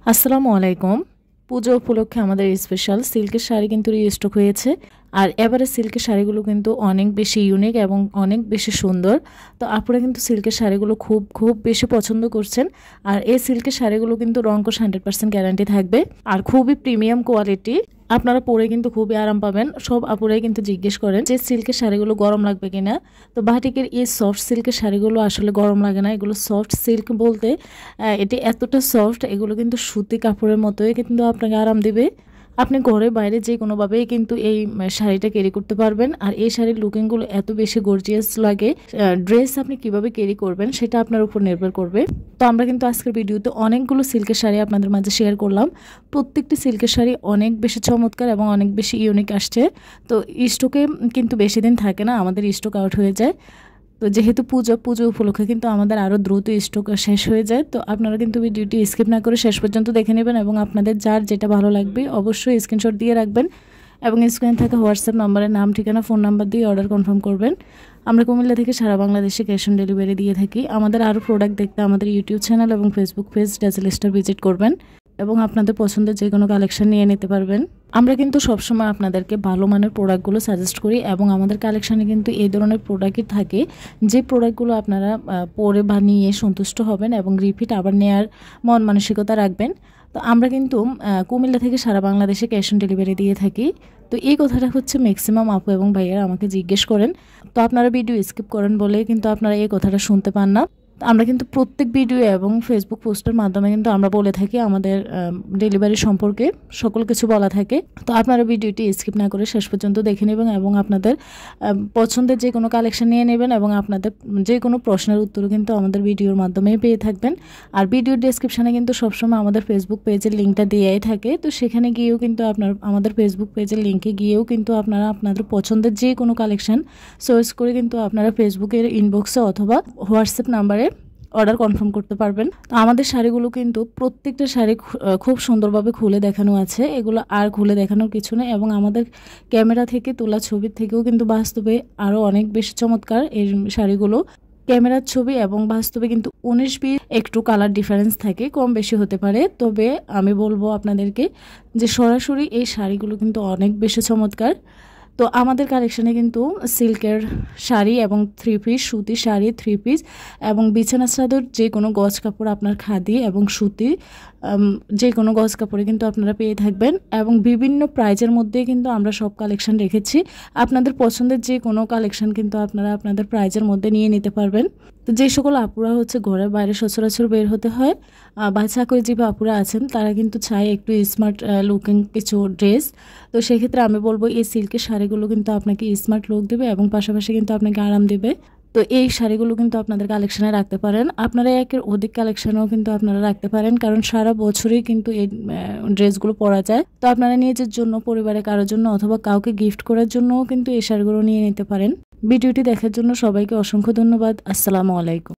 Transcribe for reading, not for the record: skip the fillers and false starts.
আসসালামু আলাইকুম। পুজো উপলক্ষে আমাদের স্পেশাল সিল্কের শাড়ি কিন্তু রিস্টক হয়েছে। আর এবারে সিল্কের শাড়িগুলো কিন্তু অনেক বেশি ইউনিক এবং অনেক বেশি সুন্দর। তো আপনারা কিন্তু সিল্কের শাড়িগুলো খুব বেশি পছন্দ করছেন। আর এই সিল্কের শাড়িগুলো কিন্তু রংকশ 100% গ্যারান্টি থাকবে আর খুবই প্রিমিয়াম কোয়ালিটি। আপনারা পরে কিন্তু খুবই আরাম পাবেন। সব আপুরাই কিন্তু জিজ্ঞেস করেন যে সিল্কের শাড়িগুলো গরম লাগবে কিনা। তো বাটিকের এই সফট সিল্কের শাড়িগুলো আসলে গরম লাগে না। এগুলো সফট সিল্ক বলতে এটি এতটা সফট, এগুলো কিন্তু সুতি কাপড়ের মতোই কিন্তু আপনাকে আরাম দেবে। আপনি ঘরে বাইরে যে কোনোভাবেই কিন্তু এই শাড়িটা ক্যারি করতে পারবেন। আর এই শাড়ির লুকিংগুলো এত বেশি গর্জিয়াস লাগে। ড্রেস আপনি কিভাবে ক্যারি করবেন সেটা আপনার উপর নির্ভর করবে। তো আমরা কিন্তু আজকের ভিডিওতে অনেকগুলো সিল্কের শাড়ি আপনাদের মাঝে শেয়ার করলাম। প্রত্যেকটি সিল্কের শাড়ি অনেক বেশি চমৎকার এবং অনেক বেশি ইউনিক আসছে। তো স্টকে কিন্তু বেশি দিন থাকে না, আমাদের স্টক আউট হয়ে যায়। তো যেহেতু পুজো উপলক্ষে কিন্তু আমাদের আরও দ্রুত স্টক শেষ হয়ে যায়। তো আপনারা কিন্তু ভিডিওটি স্কিপ না করে শেষ পর্যন্ত দেখে নেবেন এবং আপনাদের যার যেটা ভালো লাগবে অবশ্যই স্ক্রিনশট দিয়ে রাখবেন এবং স্ক্রিনে থাকা হোয়াটসঅ্যাপ নাম্বারে নাম, ঠিকানা, ফোন নাম্বার দিয়ে অর্ডার কনফার্ম করবেন। আমরা কুমিল্লা থেকে সারা বাংলাদেশে ক্যাশ অন ডেলিভারি দিয়ে থাকি। আমাদের আরও প্রোডাক্ট দেখতে আমাদের ইউটিউব চ্যানেল এবং Facebook page dazzle star visit করবেন এবং আপনাদের পছন্দের যে কোনো কালেকশন নিয়ে নিতে পারবেন। আমরা কিন্তু সবসময় আপনাদেরকে ভালো মানের প্রোডাক্টগুলো সাজেস্ট করি এবং আমাদের কালেকশানে কিন্তু এই ধরনের প্রোডাক্টই থাকে যে প্রোডাক্টগুলো আপনারা পরে বা নিয়ে সন্তুষ্ট হবেন এবং রিপিট আবার নেওয়ার মন মানসিকতা রাখবেন। তো আমরা কিন্তু কুমিল্লা থেকে সারা বাংলাদেশে ক্যাশ অন ডেলিভারি দিয়ে থাকি। তো এই কথাটা হচ্ছে ম্যাক্সিমাম আপু এবং ভাইয়ারা আমাকে জিজ্ঞেস করেন। তো আপনারা ভিডিও স্কিপ করেন বলে কিন্তু আপনারা এই কথাটা শুনতে পান না। আমরা কিন্তু প্রত্যেক ভিডিও এবং ফেসবুক পোস্টের মাধ্যমে কিন্তু আমরা বলে থাকি আমাদের ডেলিভারি সম্পর্কে সকল কিছু বলা থাকে। তো আপনারা ভিডিওটি স্কিপ না করে শেষ পর্যন্ত দেখে নেবেন এবং আপনাদের পছন্দের যে কোনো কালেকশন নিয়ে নেবেন এবং আপনাদের যে কোনো প্রশ্নের উত্তরও কিন্তু আমাদের ভিডিওর মাধ্যমেই পেয়ে থাকবেন। আর ভিডিওর ডেসক্রিপশানে কিন্তু সবসময় আমাদের ফেসবুক পেজের লিঙ্কটা দিয়েই থাকে। তো সেখানে গিয়েও কিন্তু আমাদের ফেসবুক পেজের লিঙ্কে গিয়েও কিন্তু আপনারা আপনাদের পছন্দের যে কোনো কালেকশন চয়েস করে কিন্তু আপনারা ফেসবুকের ইনবক্সে অথবা হোয়াটসঅ্যাপ নাম্বারে অর্ডার কনফার্ম করতে পারবেন। তো আমাদের শাড়িগুলো কিন্তু প্রত্যেকটা শাড়ি খুব সুন্দরভাবে খুলে দেখানো আছে। এগুলো আর খুলে দেখানোর কিছু নেই এবং আমাদের ক্যামেরা থেকে তোলা ছবির থেকেও কিন্তু বাস্তবে আরও অনেক বেশি চমৎকার এই শাড়িগুলো। ক্যামেরার ছবি এবং বাস্তবে কিন্তু 19-20 একটু কালার ডিফারেন্স থাকে, কম বেশি হতে পারে। তবে আমি বলবো আপনাদেরকে যে সরাসরি এই শাড়িগুলো কিন্তু অনেক বেশি চমৎকার। তো আমাদের কালেকশানে কিন্তু সিল্কের শাড়ি এবং 3 পিস, সুতি শাড়ি 3 পিস এবং বিছানা চাদর যে কোনো গজ কাপড় আপনার খাদি এবং সুতি যে কোনো গজ কাপড়ে কিন্তু আপনারা পেয়ে থাকবেন এবং বিভিন্ন প্রাইজের মধ্যে কিন্তু আমরা সব কালেকশন রেখেছি। আপনাদের পছন্দের যে কোনো কালেকশন কিন্তু আপনারা আপনাদের প্রাইজের মধ্যে নিয়ে নিতে পারবেন। তো যে সকল আপুরা হচ্ছে ঘরের বাইরে সচরাচর বের হতে হয় বা চাকরিজীবী আপুরা আছেন তারা কিন্তু চায় একটু স্মার্ট লুকিং কিছু ড্রেস। তো সেক্ষেত্রে আমি বলবো এই সিল্কের শাড়িগুলো কিন্তু আপনাকে স্মার্ট লুক দেবে এবং পাশাপাশি কিন্তু আপনাকে আরাম দেবে। তো এই শাড়িগুলো কিন্তু আপনাদের কালেকশানে রাখতে পারেন। আপনারা একের অধিক কালেকশানেও কিন্তু আপনারা রাখতে পারেন, কারণ সারা বছরই কিন্তু এই ড্রেসগুলো পরা যায়। তো আপনারা নিজের জন্য, পরিবারে কারোর জন্য অথবা কাউকে গিফট করার জন্যও কিন্তু এই শাড়িগুলো নিয়ে নিতে পারেন। ভিডিওটি দেখার জন্য সবাইকে অসংখ্য ধন্যবাদ। আসসালামু আলাইকুম।